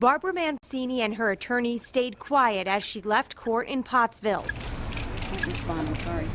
Barbara Mancini and her attorney stayed quiet as she left court in Pottsville. Can't respond, I'm sorry.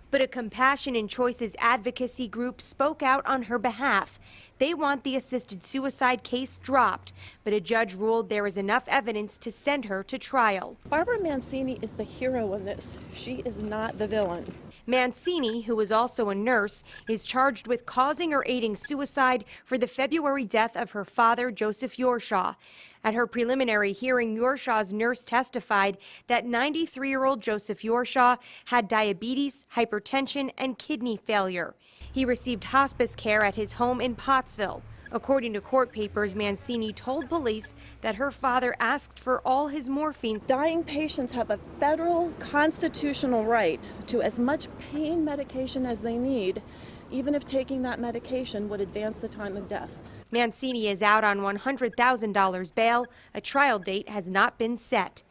But a Compassion and Choices advocacy group spoke out on her behalf. They want the assisted suicide case dropped, but a judge ruled there is enough evidence to send her to trial. Barbara Mancini is the hero in this. She is not the villain. Mancini, who is also a nurse, is charged with causing or aiding suicide for the February death of her father, Joseph Yorshaw. At her preliminary hearing, Yorshaw's nurse testified that 93-year-old Joseph Yorshaw had diabetes, hypertension, and kidney failure. He received hospice care at his home in Pottsville. According to court papers, Mancini told police that her father asked for all his morphine. Dying patients have a federal constitutional right to as much pain medication as they need, even if taking that medication would advance the time of death. Mancini is out on $100,000 bail. A trial date has not been set.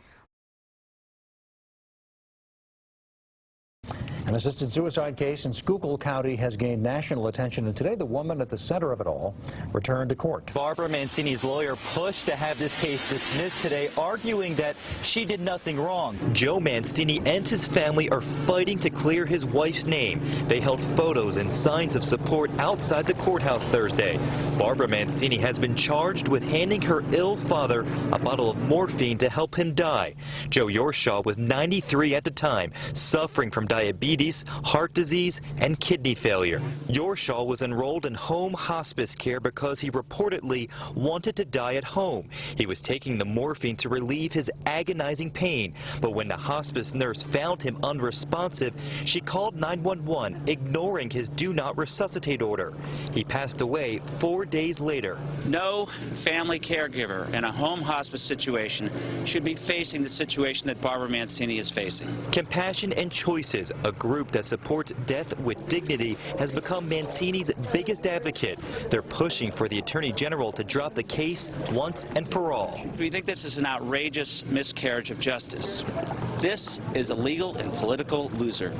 An assisted suicide case in Schuylkill County has gained national attention, and today the woman at the center of it all returned to court. Barbara Mancini's lawyer pushed to have this case dismissed today, arguing that she did nothing wrong. Joe Mancini and his family are fighting to clear his wife's name. They held photos and signs of support outside the courthouse Thursday. Barbara Mancini has been charged with handing her ill father a bottle of morphine to help him die. Joe Yorshaw was 93 at the time, suffering from diabetes, heart disease, and kidney failure. Yorshaw was enrolled in home hospice care because he reportedly wanted to die at home. He was taking the morphine to relieve his agonizing pain, but when the hospice nurse found him unresponsive, she called 911, ignoring his do not resuscitate order. He passed away 4 days later. No family caregiver in a home hospice situation should be facing the situation that Barbara Mancini is facing. Compassion and Choices, a group that supports death with dignity, has become Mancini's biggest advocate. They're pushing for the Attorney General to drop the case once and for all. We think this is an outrageous miscarriage of justice. This is a legal and political loser.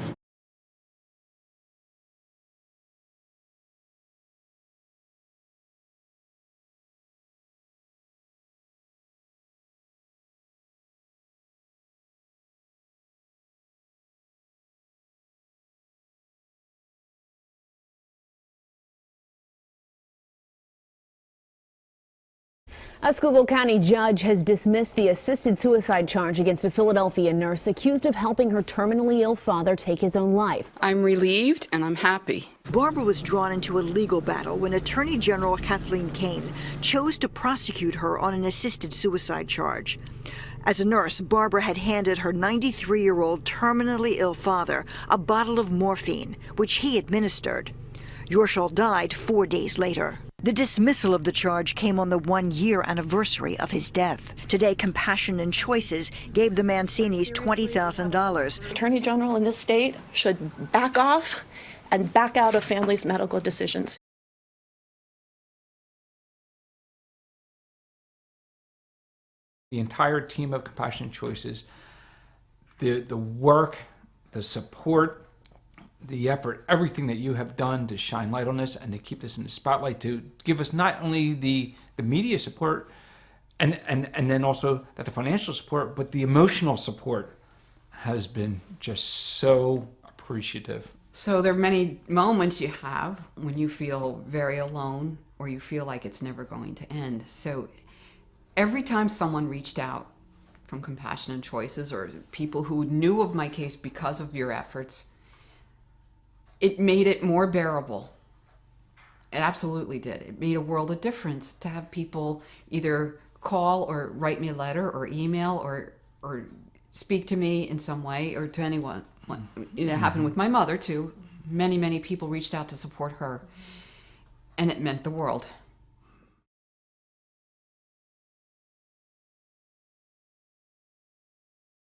A Schuylkill County judge has dismissed the assisted suicide charge against a Philadelphia nurse accused of helping her terminally ill father take his own life. I'm relieved and I'm happy. Barbara was drawn into a legal battle when Attorney General Kathleen Kane chose to prosecute her on an assisted suicide charge. As a nurse, Barbara had handed her 93-year-old terminally ill father a bottle of morphine, which he administered. Yorshaw died 4 days later. The dismissal of the charge came on the 1-year anniversary of his death. Today, Compassion and Choices gave the Mancinis $20,000. Attorney General in this state should back off and back out of families' medical decisions. The entire team of Compassion and Choices, the work, the support, the effort, everything that you have done to shine light on this and to keep this in the spotlight, to give us not only the media support and then also that the financial support, but the emotional support has been just so appreciative. So there are many moments you have when you feel very alone or you feel like it's never going to end. So every time someone reached out from Compassion and Choices or people who knew of my case because of your efforts, it made it more bearable. It absolutely did. It made a world of difference to have people either call or write me a letter or email or speak to me in some way or to anyone. It happened with my mother too. Many people reached out to support her, and it meant the world.